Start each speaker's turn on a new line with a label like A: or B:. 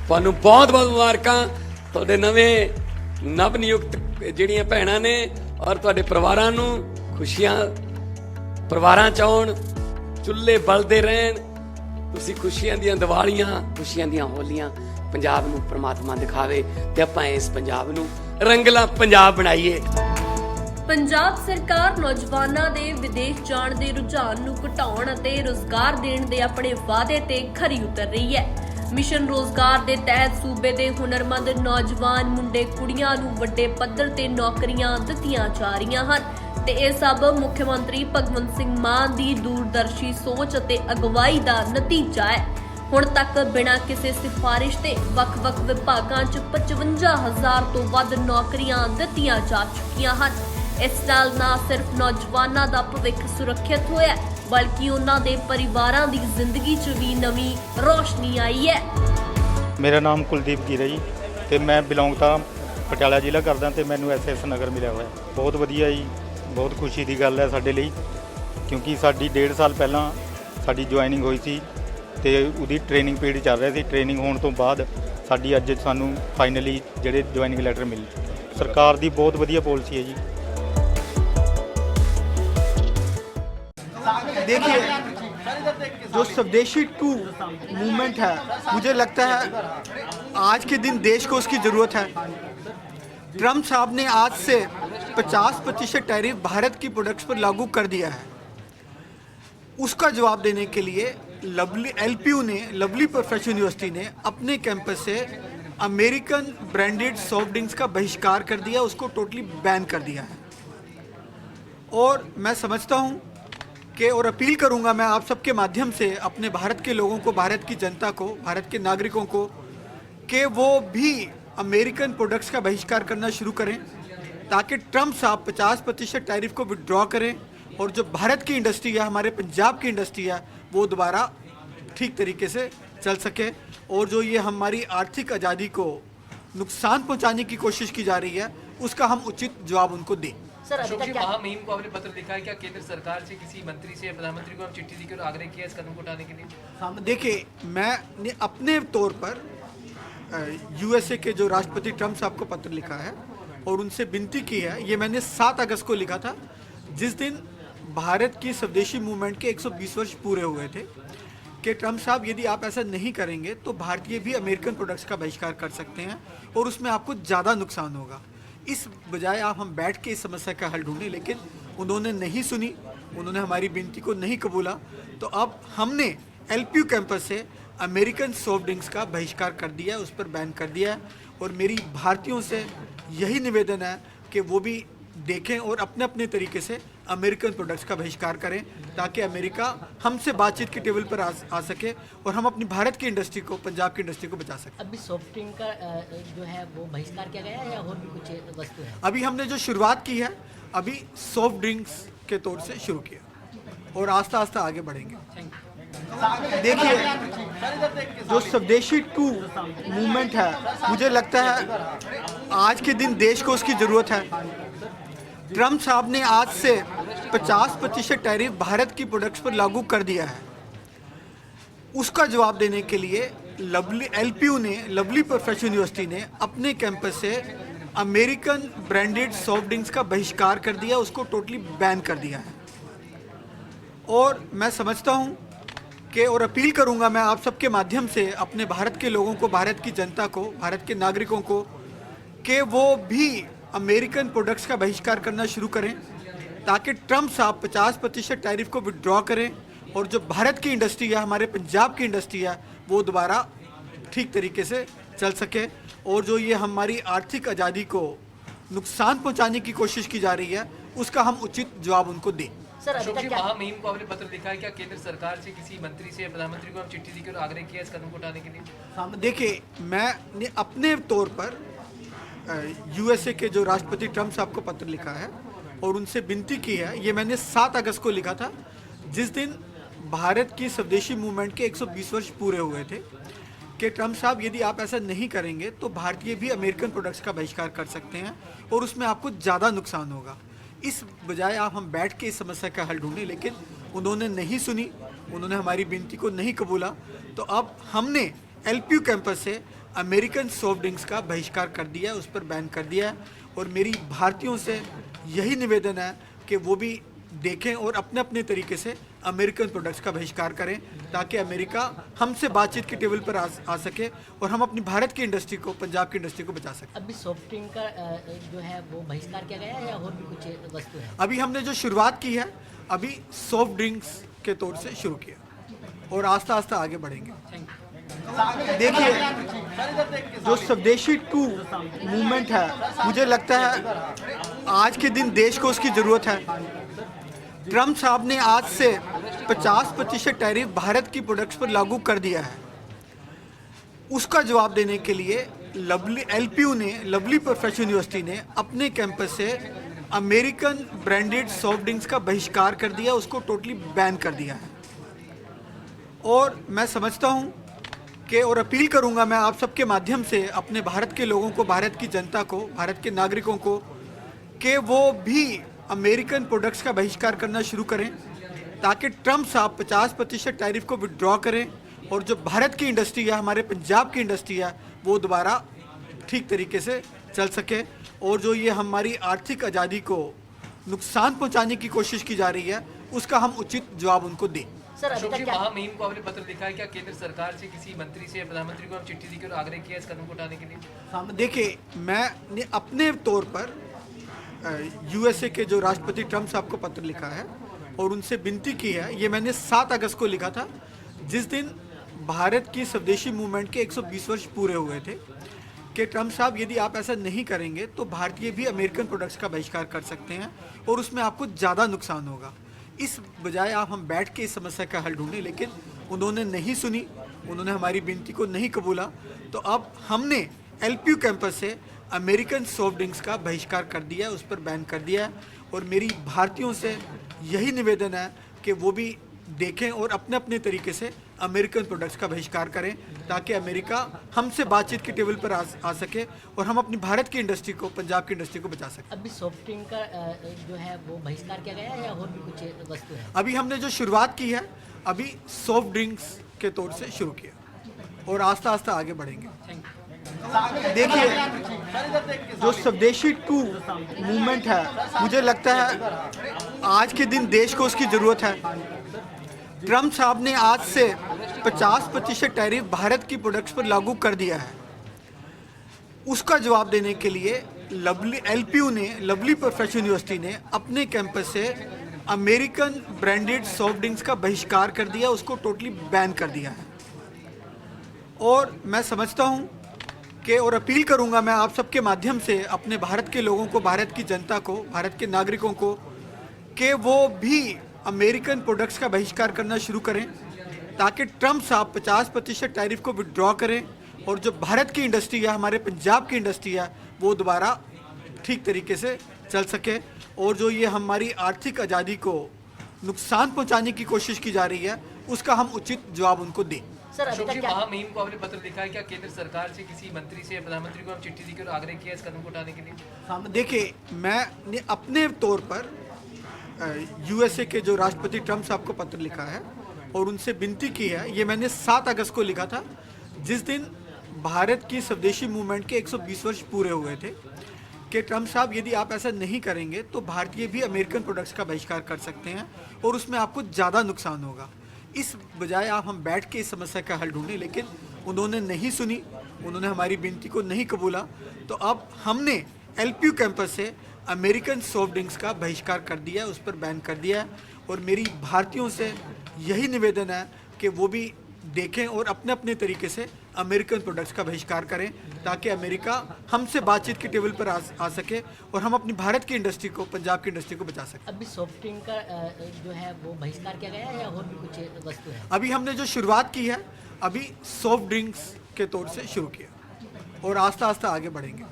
A: ਤੁਹਾਨੂੰ ਬਹੁਤ ਬਹੁਤ ਮੁਬਾਰਕਾਂ। ਤੁਹਾਡੇ ਨਵੇਂ ਨਵ ਨਿਯੁਕਤ ਜਿਹੜੀਆਂ ਭੈਣਾਂ ਨੇ ਔਰ ਤੁਹਾਡੇ ਪਰਿਵਾਰਾਂ ਨੂੰ ਖੁਸ਼ੀਆਂ ਪਰਿਵਾਰਾਂ ਚ ਆਉਣ, ਚੁੱਲ੍ਹੇ ਬਲਦੇ ਰਹਿਣ। ਤੁਸੀਂ ਖੁਸ਼ੀਆਂ ਦੀਆਂ ਦੀਵਾਲੀਆਂ, ਖੁਸ਼ੀਆਂ ਦੀਆਂ ਹੋਲੀਆਂ ਪੰਜਾਬ ਨੂੰ ਪ੍ਰਮਾਤਮਾ ਦਿਖਾਵੇ ਤੇ ਆਪਾਂ ਇਸ ਪੰਜਾਬ ਨੂੰ ਰੰਗਲਾ ਪੰਜਾਬ ਬਣਾਈਏ।
B: ਪੰਜਾਬ ਸਰਕਾਰ ਨੌਜਵਾਨਾਂ ਦੇ ਵਿਦੇਸ਼ ਜਾਣ ਦੇ ਰੁਝਾਨ ਨੂੰ ਘਟਾਉਣ ਅਤੇ ਰੁਜ਼ਗਾਰ ਦੇਣ ਦੇ ਆਪਣੇ ਵਾਅਦੇ ਤੇ ਖਰੀ ਉਤਰ ਰਹੀ ਹੈ। ਮਿਸ਼ਨ ਰੋਜ਼ਗਾਰ ਦੇ ਤਹਿਤ ਸੂਬੇ ਦੇ ਹੁਨਰਮੰਦ ਨੌਜਵਾਨ ਮੁੰਡੇ ਕੁੜੀਆਂ ਨੂੰ ਵੱਡੇ ਪੱਧਰ ਤੇ ਨੌਕਰੀਆਂ ਦਿੱਤੀਆਂ ਜਾ ਰਹੀਆਂ ਹਨ ਤੇ ਇਹ ਸਭ ਮੁੱਖ ਮੰਤਰੀ ਭਗਵੰਤ ਸਿੰਘ ਮਾਨ ਦੀ ਦੂਰਦਰਸ਼ੀ ਸੋਚ ਅਤੇ ਅਗਵਾਈ ਦਾ ਨਤੀਜਾ ਹੈ। ਹੁਣ ਤੱਕ ਬਿਨਾਂ ਕਿਸੇ ਸਿਫਾਰਿਸ਼ ਤੇ ਵੱਖ-ਵੱਖ ਵਿਭਾਗਾਂ 'ਚ 55,000 ਤੋਂ ਵੱਧ ਨੌਕਰੀਆਂ ਦਿੱਤੀਆਂ ਜਾ ਚੁੱਕੀਆਂ ਹਨ। ਇਸ ਨਾਲ ਨਾ ਸਿਰਫ ਨੌਜਵਾਨਾਂ ਦਾ ਭਵਿੱਖ ਸੁਰੱਖਿਅਤ ਹੋਇਆ ਬਲਕਿ ਉਹਨਾਂ ਦੇ ਪਰਿਵਾਰਾਂ ਦੀ ਜ਼ਿੰਦਗੀ 'ਚ ਵੀ ਨਵੀਂ ਰੋਸ਼ਨੀ ਆਈ ਹੈ।
C: ਮੇਰਾ ਨਾਮ ਕੁਲਦੀਪ ਗਿਰ ਹੈ ਜੀ ਤੇ ਮੈਂ ਬਿਲੋਂਗ ਤਾਂ ਪਟਿਆਲਾ ਜ਼ਿਲ੍ਹਾ ਕਰਦਾ ਤੇ ਮੈਨੂੰ ਐਸਐਸ ਨਗਰ ਮਿਲਿਆ ਹੋਇਆ। ਬਹੁਤ ਵਧੀਆ ਜੀ, ਬਹੁਤ ਖੁਸ਼ੀ ਦੀ ਗੱਲ ਹੈ ਸਾਡੇ ਲਈ ਕਿਉਂਕਿ ਸਾਡੀ 1.5 ਸਾਲ ਪਹਿਲਾਂ ਸਾਡੀ ਜੁਆਇਨਿੰਗ ਹੋਈ ਸੀ ਤੇ ਉਹਦੀ ਟ੍ਰੇਨਿੰਗ ਪੀਰੀਅਡ ਚੱਲ ਰਿਹਾ ਸੀ। ਟ੍ਰੇਨਿੰਗ ਹੋਣ ਤੋਂ ਬਾਅਦ ਸਾਡੀ ਅੱਜ ਸਾਨੂੰ ਫਾਈਨਲੀ ਜਿਹੜੇ ਜੁਆਇਨਿੰਗ ਲੈਟਰ ਮਿਲੇ। ਸਰਕਾਰ ਦੀ ਬਹੁਤ ਵਧੀਆ ਪਾਲਿਸੀ ਹੈ ਜੀ।
D: देखिए, जो स्वदेशी 2 मूवमेंट है, मुझे लगता है आज के दिन देश को उसकी ज़रूरत है। ट्रम्प साहब ने आज से 50% टैरिफ भारत की प्रोडक्ट्स पर लागू कर दिया है। उसका जवाब देने के लिए LPU ने, लवली प्रोफेशनल यूनिवर्सिटी ने अपने कैंपस से अमेरिकन ब्रांडेड सॉफ्ट ड्रिंक्स का बहिष्कार कर दिया, उसको टोटली बैन कर दिया है। और मैं समझता हूँ कि और अपील करूंगा मैं आप सबके माध्यम से अपने भारत के लोगों को, भारत की जनता को, भारत के नागरिकों को कि वो भी अमेरिकन प्रोडक्ट्स का बहिष्कार करना शुरू करें ताकि ट्रम्प साहब 50% टैरिफ को विड्रॉ करें और जो भारत की इंडस्ट्री है, हमारे पंजाब की इंडस्ट्री है, वो दोबारा ठीक तरीके से चल सके। और जो ये हमारी आर्थिक आज़ादी को नुकसान पहुँचाने की कोशिश की जा रही है उसका हम उचित जवाब उनको दें।
E: सर, अशोक जी, महामहिम को आपने पत्र लिखा है, क्या केंद्र सरकार से किसी मंत्री से, प्रधानमंत्री को आप चिट्ठी लिखी और आग्रह किया इस कदम को उठाने के लिए?
D: देखिए, मैं अपने तौर पर USA के जो राष्ट्रपति ट्रम्प साहब को पत्र लिखा है और उनसे विनती की है। ये मैंने 7 अगस्त को लिखा था, जिस दिन भारत की स्वदेशी मूवमेंट के 120 वर्ष पूरे हुए थे कि ट्रम्प साहब यदि आप ऐसा नहीं करेंगे तो भारतीय भी अमेरिकन प्रोडक्ट्स का बहिष्कार कर सकते हैं और उसमें आपको ज़्यादा नुकसान होगा। इस बजाय आप हम बैठ के इस समस्या का हल ढूंढें, लेकिन उन्होंने नहीं सुनी, उन्होंने हमारी विनती को नहीं कबूला। तो अब हमने LPU कैंपस से अमेरिकन सॉफ्ट ड्रिंक्स का बहिष्कार कर दिया है, उस पर बैन कर दिया है। और मेरी भारतीयों से यही निवेदन है कि वो भी देखें और अपने अपने तरीके से अमेरिकन प्रोडक्ट्स का बहिष्कार करें ताकि अमेरिका हमसे बातचीत के टेबल पर आ सके और हम अपनी भारत की इंडस्ट्री को, पंजाब की इंडस्ट्री को बचा सकें।
F: अभी सॉफ्ट ड्रिंक का जो है वो बहिष्कार किया गया है या और भी कुछ वस्तु है?
D: अभी हमने जो शुरुआत की है, अभी सॉफ्ट ड्रिंक्स के तौर से शुरू किया और आस्ता आस्ता आगे बढ़ेंगे। देखिए, जो स्वदेशी 2 मूवमेंट है, मुझे लगता है आज के दिन देश को उसकी ज़रूरत है। ट्रम्प साहब ने आज से 50% टैरिफ भारत की प्रोडक्ट्स पर लागू कर दिया है। उसका जवाब देने के लिए LPU ने, लवली प्रोफेशनल यूनिवर्सिटी ने अपने कैंपस से अमेरिकन ब्रांडेड सॉफ्ट ड्रिंक्स का बहिष्कार कर दिया, उसको टोटली बैन कर दिया है। और मैं समझता हूँ कि और अपील करूँगा मैं आप सबके माध्यम से अपने भारत के लोगों को, भारत की जनता को, भारत के नागरिकों को कि वो भी अमेरिकन प्रोडक्ट्स का बहिष्कार करना शुरू करें ताकि ट्रम्प साहब 50% टैरिफ को विड्रॉ करें और जो भारत की इंडस्ट्री है, हमारे पंजाब की इंडस्ट्री है, वो दोबारा ठीक तरीके से चल सके। और जो ये हमारी आर्थिक आज़ादी को नुकसान पहुंचाने की कोशिश की जा रही है उसका हम उचित जवाब उनको दें।
F: सर,
E: अशोक जी, महामहिम को आपने पत्र लिखा है, क्या केंद्र सरकार से किसी मंत्री से, प्रधानमंत्री को आप चिट्ठी लिखी और आग्रह किया इस कदम को उठाने के लिए?
D: देखिए, मैं अपने तौर पर USA के जो राष्ट्रपति ट्रम्प साहब को पत्र लिखा है और उनसे विनती की है। ये मैंने 7 अगस्त को लिखा था, जिस दिन भारत की स्वदेशी मूवमेंट के 120 वर्ष पूरे हुए थे कि ट्रम्प साहब यदि आप ऐसा नहीं करेंगे तो भारतीय भी अमेरिकन प्रोडक्ट्स का बहिष्कार कर सकते हैं और उसमें आपको ज़्यादा नुकसान होगा। इस बजाय आप हम बैठ के इस समस्या का हल ढूंढें, लेकिन उन्होंने नहीं सुनी, उन्होंने हमारी विनती को नहीं कबूला। तो अब हमने LPU कैंपस से अमेरिकन सॉफ्ट ड्रिंक्स का बहिष्कार कर दिया है, उस पर बैन कर दिया है। और मेरी भारतीयों से यही निवेदन है कि वो भी देखें और अपने अपने तरीके से अमेरिकन प्रोडक्ट्स का बहिष्कार करें, ताकि अमेरिका हमसे बातचीत की टेबल पर आ सके और हम अपनी भारत की इंडस्ट्री को, पंजाब की इंडस्ट्री को बचा सकें।
F: अभी सॉफ्ट ड्रिंक का जो है वो बहिष्कार किया गया है या और भी कुछ वस्तु है?
D: अभी हमने जो शुरुआत की है, अभी सॉफ्ट ड्रिंक्स के तौर से शुरू किया और आस्ता आस्ता आगे बढ़ेंगे। देखिए, जो स्वदेशी 2 मूवमेंट है, मुझे लगता है आज के दिन देश को उसकी ज़रूरत है। ट्रम्प साहब ने आज से 50% टैरिफ भारत की प्रोडक्ट्स पर लागू कर दिया है। उसका जवाब देने के लिए LPU ने, लवली प्रोफेशनल यूनिवर्सिटी ने अपने कैंपस से अमेरिकन ब्रांडेड सॉफ्ट ड्रिंक्स का बहिष्कार कर दिया, उसको टोटली बैन कर दिया है। और मैं समझता हूँ कि, और अपील करूँगा मैं आप सबके माध्यम से अपने भारत के लोगों को, भारत की जनता को, भारत के नागरिकों को, कि वो भी अमेरिकन प्रोडक्ट्स का बहिष्कार करना शुरू करें, ताकि ट्रम्प साहब 50% टैरिफ को विड्रॉ करें और जो भारत की इंडस्ट्री है, हमारे पंजाब की इंडस्ट्री है, वो दोबारा ठीक तरीके से चल सके। और जो ये हमारी आर्थिक आज़ादी को नुकसान पहुंचाने की कोशिश की जा रही है, उसका हम उचित जवाब उनको दें।
F: सर अभी
E: अशोक
F: तक
E: जी,
F: क्या
E: महामहिम को आपने पत्र लिखा है, क्या केंद्र सरकार से किसी मंत्री से या प्रधानमंत्री को आप चिट्ठी लिखी और आग्रह किया इस कदम को उठाने के लिए?
D: देखिए, मैंने अपने तौर पर USA के जो राष्ट्रपति ट्रम्प साहब को पत्र लिखा है और उनसे विनती की है। ये मैंने 7 अगस्त को लिखा था, जिस दिन भारत की स्वदेशी मूवमेंट के 120 वर्ष पूरे हुए थे, कि ट्रम्प साहब यदि आप ऐसा नहीं करेंगे तो भारतीय भी अमेरिकन प्रोडक्ट्स का बहिष्कार कर सकते हैं और उसमें आपको ज़्यादा नुकसान होगा। इस बजाय हम बैठ के इस समस्या का हल ढूंढें, लेकिन उन्होंने नहीं सुनी, उन्होंने हमारी विनती को नहीं कबूला। तो अब हमने LPU कैंपस से अमेरिकन सॉफ्ट ड्रिंक्स का बहिष्कार कर दिया है, उस पर बैन कर दिया है। और मेरी भारतीयों से यही निवेदन है कि वो भी देखें और अपने अपने तरीके से अमेरिकन प्रोडक्ट्स का बहिष्कार करें, ताकि अमेरिका हमसे बातचीत की टेबल पर आ सके और हम अपनी भारत की इंडस्ट्री को, पंजाब की इंडस्ट्री को बचा सकें।
F: अभी सॉफ्ट ड्रिंक का जो है वो बहिष्कार किया गया है या और भी कुछ वस्तु है?
D: अभी हमने जो शुरुआत की है, अभी सॉफ्ट ड्रिंक्स के तौर से शुरू किया और आस्ता आस्ता आगे बढ़ेंगे। देखिए, जो स्वदेशी 2 मूवमेंट है, मुझे लगता है आज के दिन देश को उसकी ज़रूरत है। ट्रम्प साहब ने आज से 50% टैरिफ भारत की प्रोडक्ट्स पर लागू कर दिया है। उसका जवाब देने के लिए LPU ने, लवली प्रोफेशनल यूनिवर्सिटी ने अपने कैंपस से अमेरिकन ब्रांडेड सॉफ्ट ड्रिंक्स का बहिष्कार कर दिया, उसको टोटली बैन कर दिया है। और मैं समझता हूँ कि, और अपील करूँगा मैं आप सबके माध्यम से अपने भारत के लोगों को, भारत की जनता को, भारत के नागरिकों को, कि वो भी अमेरिकन प्रोडक्ट्स का बहिष्कार करना शुरू करें, ताकि ट्रम्प साहब 50% टैरिफ को विड्रॉ करें और जो भारत की इंडस्ट्री है, हमारे पंजाब की इंडस्ट्री है, वो दोबारा ठीक तरीके से चल सके। और जो ये हमारी आर्थिक आज़ादी को नुकसान पहुंचाने की कोशिश की जा रही है, उसका हम उचित जवाब उनको दें।
F: सर अभी
E: अशोक
F: तक
E: जी,
F: क्या
E: महामहिम को आपने पत्र लिखा है, क्या केंद्र सरकार से किसी मंत्री से या प्रधानमंत्री को आप चिट्ठी लिखी और आग्रह किया इस कदम को उठाने के लिए?
D: देखिए, मैंने अपने तौर पर USA के जो राष्ट्रपति ट्रम्प साहब को पत्र लिखा है और उनसे विनती की है। ये मैंने 7 अगस्त को लिखा था, जिस दिन भारत की स्वदेशी मूवमेंट के 120 वर्ष पूरे हुए थे, कि ट्रम्प साहब यदि आप ऐसा नहीं करेंगे तो भारतीय भी अमेरिकन प्रोडक्ट्स का बहिष्कार कर सकते हैं और उसमें आपको ज़्यादा नुकसान होगा। इस बजाय हम बैठ के इस समस्या का हल ढूंढें, लेकिन उन्होंने नहीं सुनी, उन्होंने हमारी विनती को नहीं कबूला। तो अब हमने LPU कैंपस से अमेरिकन सॉफ्ट ड्रिंक्स का बहिष्कार कर दिया है, उस पर बैन कर दिया है। और मेरी भारतीयों से यही निवेदन है कि वो भी देखें और अपने अपने तरीके से अमेरिकन प्रोडक्ट्स का बहिष्कार करें, ताकि अमेरिका हमसे बातचीत की टेबल पर आ सके और हम अपनी भारत की इंडस्ट्री को, पंजाब की इंडस्ट्री को बचा सकें।
F: अभी सॉफ्ट ड्रिंक का जो है वो बहिष्कार किया गया है या और भी कुछ वस्तु है?
D: अभी हमने जो शुरुआत की है, अभी सॉफ्ट ड्रिंक्स के तौर से शुरू किया और आस्ता आस्ता आगे बढ़ेंगे।